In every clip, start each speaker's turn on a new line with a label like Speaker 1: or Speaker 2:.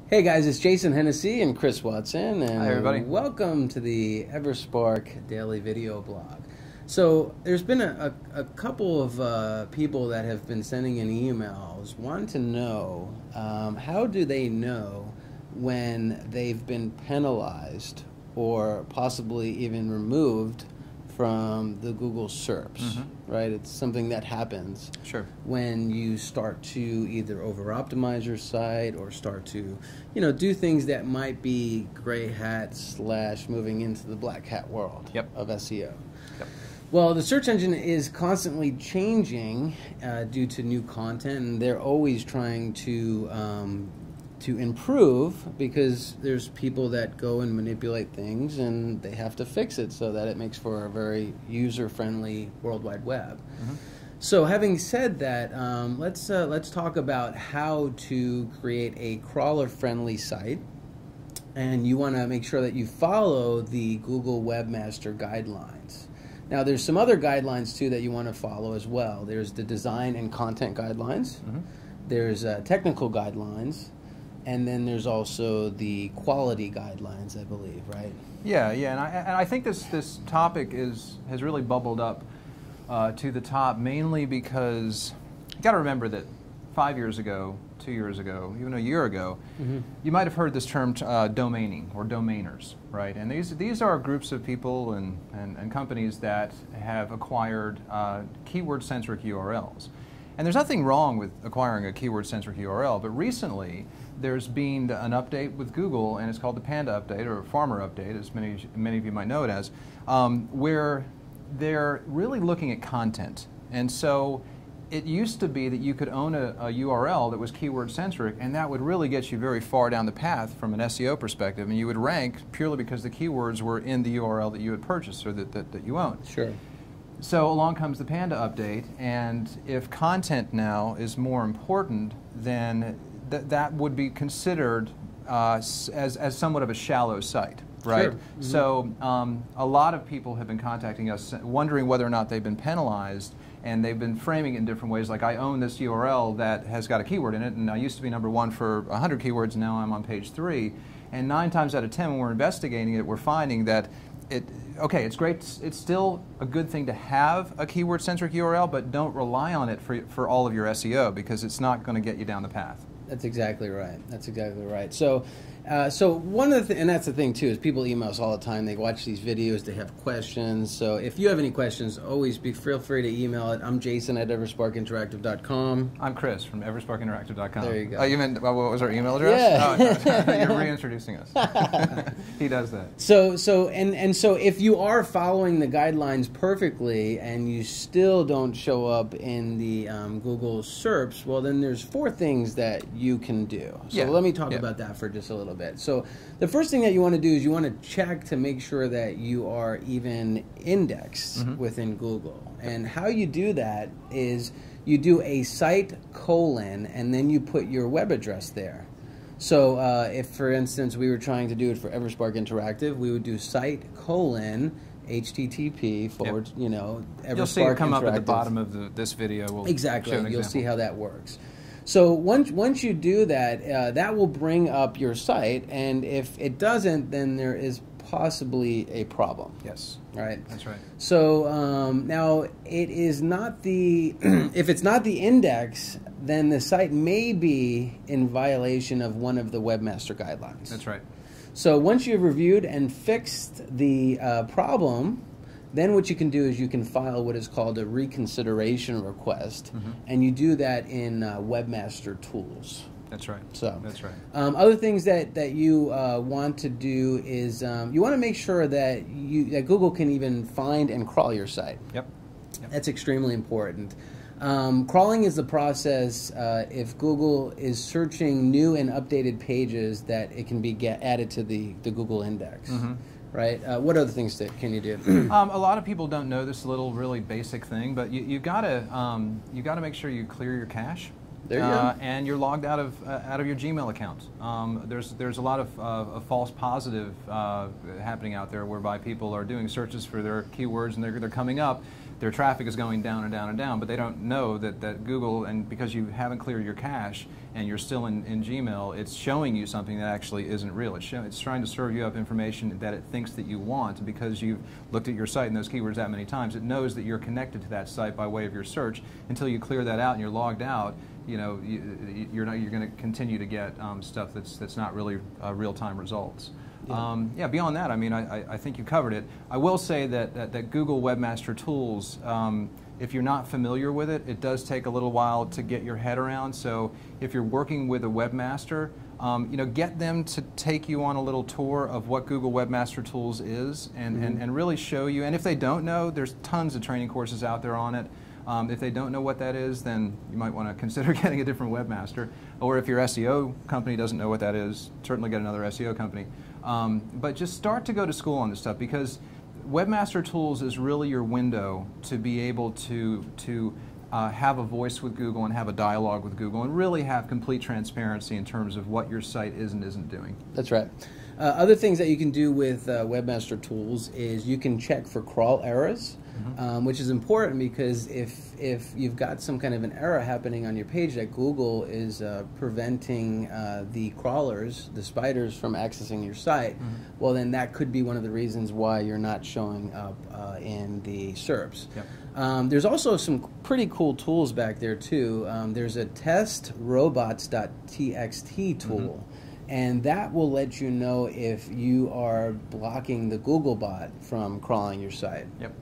Speaker 1: Hey guys, it's Jason Hennessy and Chris Watson, and
Speaker 2: hi everybody.
Speaker 1: Welcome to the EverSpark daily video blog. So there's been a couple of people that have been sending in emails wanting to know how do they know when they've been penalized or possibly even removed from the Google SERPs, right? It's something that happens when you start to either over-optimize your site or start to, do things that might be gray hat / moving into the black hat world of SEO. Well, the search engine is constantly changing due to new content, and they're always trying to improve because there's people that go and manipulate things and they have to fix it so that it makes for a very user-friendly World Wide Web. So having said that, let's talk about how to create a crawler-friendly site, and you want to make sure that you follow the Google Webmaster guidelines. Now there's some other guidelines too that you want to follow as well. There's the design and content guidelines, there's technical guidelines, and then there's also the quality guidelines, I believe, right?
Speaker 2: Yeah, and I think this topic has really bubbled up to the top mainly because you got to remember that 5 years ago, 2 years ago, even a year ago, you might have heard this term domaining or domainers, right? And these are groups of people and companies that have acquired keyword-centric URLs. And there's nothing wrong with acquiring a keyword-centric URL, but recently there's been an update with Google, and it's called the Panda update, or Farmer update, as many of you might know it as, where they're really looking at content. And so it used to be that you could own a URL that was keyword-centric, and that would really get you very far down the path from an SEO perspective, and you would rank purely because the keywords were in the URL that you had purchased or that you owned.
Speaker 1: Sure.
Speaker 2: So along comes the Panda update, and if content now is more important, then that would be considered as somewhat of a shallow site, right?
Speaker 1: Sure.
Speaker 2: So a lot of people have been contacting us wondering whether or not they've been penalized, and they've been framing it in different ways, like I own this URL that has got a keyword in it, and I used to be #1 for 100 keywords, and now I'm on page 3. And 9 times out of 10 when we're investigating it, we're finding that it's great, it's still a good thing to have a keyword-centric URL, but don't rely on it for all of your SEO because it's not going to get you down the path.
Speaker 1: That's exactly right. That's exactly right. So one of the and that's the thing too, is people email us all the time. They watch these videos. They have questions. So if you have any questions, always feel free to email it. I'm Jason at EverSparkInteractive.com.
Speaker 2: I'm Chris from EverSparkInteractive.com.
Speaker 1: There you go.
Speaker 2: Oh, you meant what was our email address?
Speaker 1: Yeah.
Speaker 2: Oh, you're reintroducing us. He does that.
Speaker 1: So if you are following the guidelines perfectly and you still don't show up in the Google SERPs, well then there's 4 things that you can do. So let me talk about that for just a little bit. So the first thing that you want to do is you want to check to make sure that you are even indexed within Google. And how you do that is you do a site : and then you put your web address there. So if, for instance, we were trying to do it for EverSpark Interactive, we would do site : HTTP forward, EverSpark
Speaker 2: You'll see it come
Speaker 1: Interactive.
Speaker 2: up at the bottom of this video. We'll
Speaker 1: exactly.
Speaker 2: show an
Speaker 1: You'll
Speaker 2: example.
Speaker 1: see how that works. So once you do that, that will bring up your site, and if it doesn't, then there is possibly a problem.
Speaker 2: Yes.
Speaker 1: Right?
Speaker 2: That's right.
Speaker 1: So now it is not the, if it's not the index, then the site may be in violation of one of the Webmaster guidelines.
Speaker 2: That's right.
Speaker 1: So once you've reviewed and fixed the problem, then what you can do is you can file what is called a Reconsideration Request, and you do that in Webmaster Tools.
Speaker 2: That's right.
Speaker 1: So
Speaker 2: that's right.
Speaker 1: Other things that you want to do is you want to make sure that Google can even find and crawl your site.
Speaker 2: Yep.
Speaker 1: That's extremely important. Crawling is the process if Google is searching new and updated pages that it can be added to the Google index. Right? What other things can you do?
Speaker 2: A lot of people don't know this little really basic thing, but you gotta make sure you clear your cache.
Speaker 1: There you go.
Speaker 2: And you're logged out of your Gmail account. There's a lot of false positive happening out there, whereby people are doing searches for their keywords and they're coming up, their traffic is going down and down and down, but they don't know that Google, and because you haven't cleared your cache and you're still in Gmail, it's showing you something that actually isn't real. It's trying to serve you up information that it thinks that you want, because you've looked at your site and those keywords that many times. It knows that you're connected to that site by way of your search. Until you clear that out and you're logged out, you know, you're going to continue to get stuff that's not really real-time results. Yeah. Beyond that, I mean, I think you covered it. I will say that Google Webmaster Tools, if you're not familiar with it, it does take a little while to get your head around. So if you're working with a webmaster, you know, get them to take you on a little tour of what Google Webmaster Tools is, and really show you. And if they don't know, there's tons of training courses out there on it. If they don't know what that is, then you might want to consider getting a different webmaster. Or if your SEO company doesn't know what that is, certainly get another SEO company. But just start to go to school on this stuff, because Webmaster Tools is really your window to be able to have a voice with Google and have a dialogue with Google and really have complete transparency in terms of what your site is and isn't doing.
Speaker 1: That's right. Other things that you can do with Webmaster Tools is you can check for crawl errors, which is important, because if you've got some kind of an error happening on your page that Google is preventing the crawlers, the spiders, from accessing your site, well, then that could be one of the reasons why you're not showing up in the SERPs. Yep. There's also some pretty cool tools back there too. There's a testrobots.txt tool. And that will let you know if you are blocking the Google bot from crawling your site. Yep.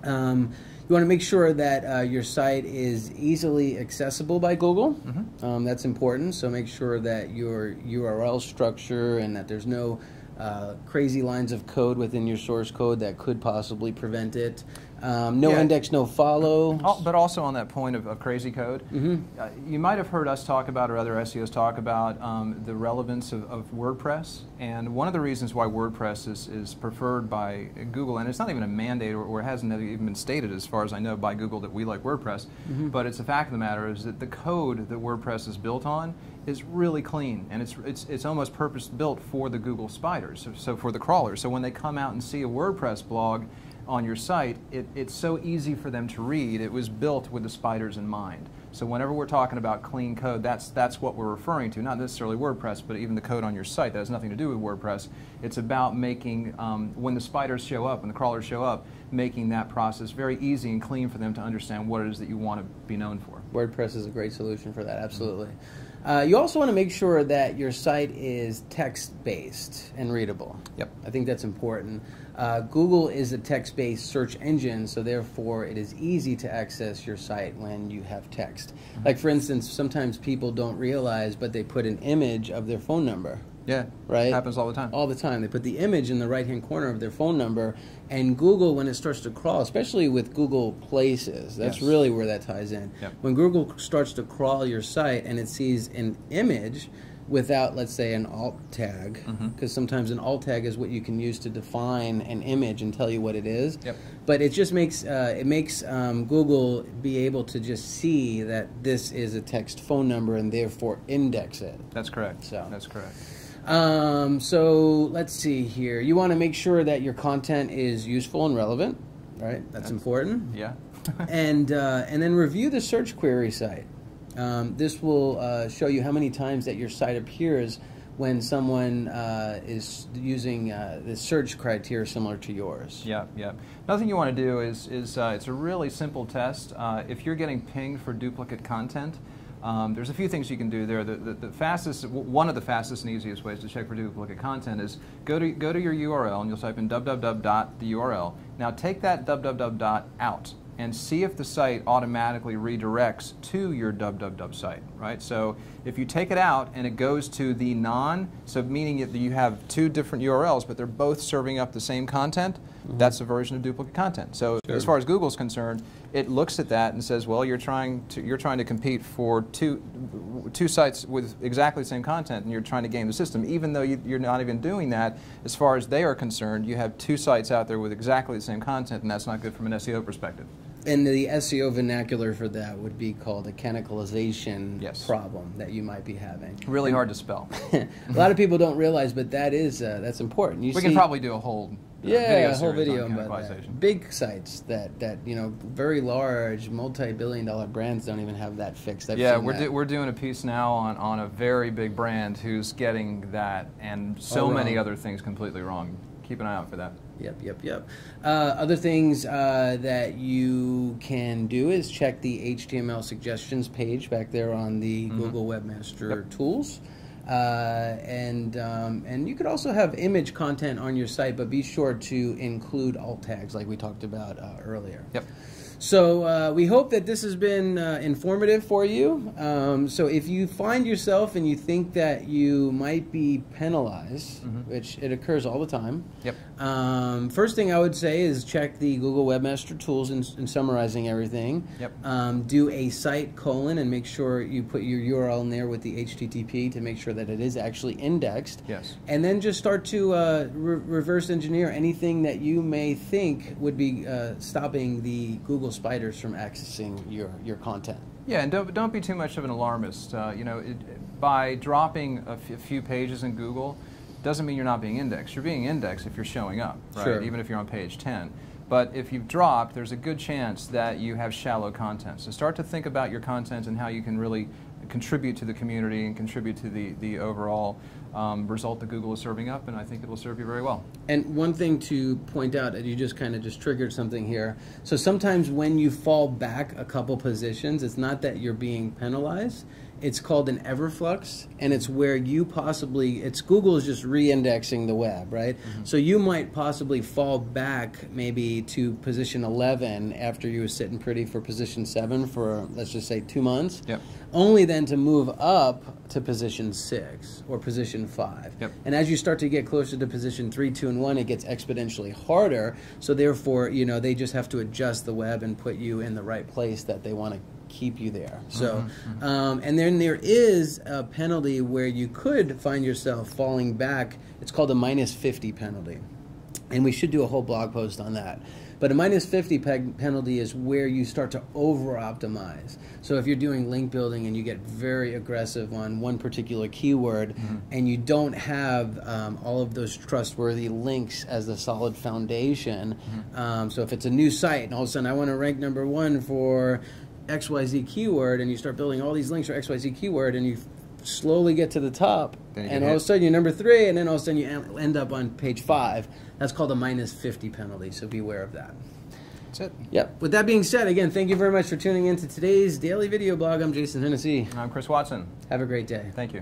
Speaker 1: You want to make sure that your site is easily accessible by Google. That's important. So make sure that your URL structure and that there's no crazy lines of code within your source code that could possibly prevent it. No index, no follow.
Speaker 2: But also on that point of crazy code, you might have heard us talk about, or other SEOs talk about, the relevance of WordPress. And one of the reasons why WordPress is preferred by Google, and it's not even a mandate, or it hasn't even been stated as far as I know by Google that we like WordPress, but it's a fact of the matter is that the code that WordPress is built on is really clean, and it's almost purpose-built for the Google spiders, so for the crawlers. So when they come out and see a WordPress blog on your site, it's so easy for them to read. It was built with the spiders in mind. So whenever we're talking about clean code, that's what we're referring to, not necessarily WordPress, but even the code on your site. That has nothing to do with WordPress. It's about making, when the spiders show up, when the crawlers show up, making that process very easy and clean for them to understand what it is that you want to be known for.
Speaker 1: WordPress is a great solution for that, absolutely. You also want to make sure that your site is text-based and readable.
Speaker 2: Yep.
Speaker 1: I think that's important. Google is a text-based search engine, so therefore it is easy to access your site when you have text. Like, for instance, sometimes people don't realize, but they put an image of their phone number.
Speaker 2: Yeah,
Speaker 1: right?
Speaker 2: Happens all the time.
Speaker 1: All the time. They put the image in the right-hand corner of their phone number, and Google, when it starts to crawl, especially with Google Places, that's really where that ties in.
Speaker 2: Yep.
Speaker 1: When Google starts to crawl your site and it sees an image without, let's say, an alt tag, because sometimes an alt tag is what you can use to define an image and tell you what it is.
Speaker 2: Yep.
Speaker 1: But it just makes Google be able to just see that this is a text phone number and therefore index it.
Speaker 2: That's correct.
Speaker 1: So
Speaker 2: that's correct.
Speaker 1: So let's see here. You want to make sure that your content is useful and relevant, right? That's important.
Speaker 2: Yeah.
Speaker 1: and then review the search query site. This will show you how many times that your site appears when someone is using the search criteria similar to yours.
Speaker 2: Yeah, yeah. Another thing you want to do is it's a really simple test. If you're getting pinged for duplicate content, there's a few things you can do there. One of the fastest and easiest ways to check for duplicate content is go to your URL and you'll type in www. the URL. Now take that www. out and see if the site automatically redirects to your www site, right? So if you take it out and it goes to the so meaning that you have two different URLs, but they're both serving up the same content, that's a version of duplicate content. So as far as Google's concerned, it looks at that and says, well, you're trying to compete for two sites with exactly the same content, and you're trying to game the system. Even though you're not even doing that, as far as they are concerned, you have two sites out there with exactly the same content, and that's not good from an SEO perspective.
Speaker 1: And the SEO vernacular for that would be called a canonicalization problem that you might be having.
Speaker 2: Really hard to spell.
Speaker 1: A lot of people don't realize, but that is that's important.
Speaker 2: We can probably do a whole
Speaker 1: Yeah, a whole
Speaker 2: series
Speaker 1: video
Speaker 2: on
Speaker 1: about
Speaker 2: cannibalization.
Speaker 1: that. Big sites that very large, multi-billion-dollar brands don't even have that fixed.
Speaker 2: We're doing a piece now on a very big brand who's getting that and so many other things completely wrong. Keep an eye out for that.
Speaker 1: Yep. Other things that you can do is check the HTML suggestions page back there on the Google Webmaster tools. And you could also have image content on your site, but be sure to include alt tags like we talked about earlier.
Speaker 2: Yep.
Speaker 1: So we hope that this has been informative for you. So if you find yourself and you think that you might be penalized, which it occurs all the time, first thing I would say is check the Google Webmaster tools in summarizing everything. Do a site colon and make sure you put your URL in there with the HTTP to make sure that it is actually indexed.
Speaker 2: Yes.
Speaker 1: And then just start to reverse engineer anything that you may think would be stopping the Google spiders from accessing your content.
Speaker 2: Yeah, and don't be too much of an alarmist. By dropping a few pages in Google doesn't mean you're not being indexed. You're being indexed if you're showing up, right?
Speaker 1: Sure.
Speaker 2: Even if you're on page 10. But if you've dropped, there's a good chance that you have shallow content. So start to think about your content and how you can really contribute to the community and contribute to the overall result that Google is serving up, and I think it will serve you very well.
Speaker 1: And one thing to point out, and you just kind of just triggered something here. So sometimes when you fall back a couple positions, it's not that you're being penalized. It's called an everflux, and it's where you Google is just re-indexing the web, right? So you might possibly fall back maybe to position 11 after you were sitting pretty for position 7 for, let's just say, 2 months, only then to move up to position 6 or position 5. And as you start to get closer to position 3, 2, and 1, it gets exponentially harder. So therefore, they just have to adjust the web and put you in the right place that they want to keep you there. So, and then there is a penalty where you could find yourself falling back. It's called a -50 penalty. And we should do a whole blog post on that. But a -50 penalty is where you start to over-optimize. So if you're doing link building and you get very aggressive on one particular keyword and you don't have all of those trustworthy links as the solid foundation, so if it's a new site and all of a sudden I want to rank #1 for XYZ keyword, and you start building all these links for XYZ keyword, and you slowly get to the top, and all of a sudden you're #3, and then all of a sudden you end up on page 5. That's called a -50 penalty, so beware of that.
Speaker 2: That's it.
Speaker 1: Yep. With that being said, again, thank you very much for tuning in to today's daily video blog. I'm Jason Hennessy.
Speaker 2: And I'm Chris Watson.
Speaker 1: Have a great day.
Speaker 2: Thank you.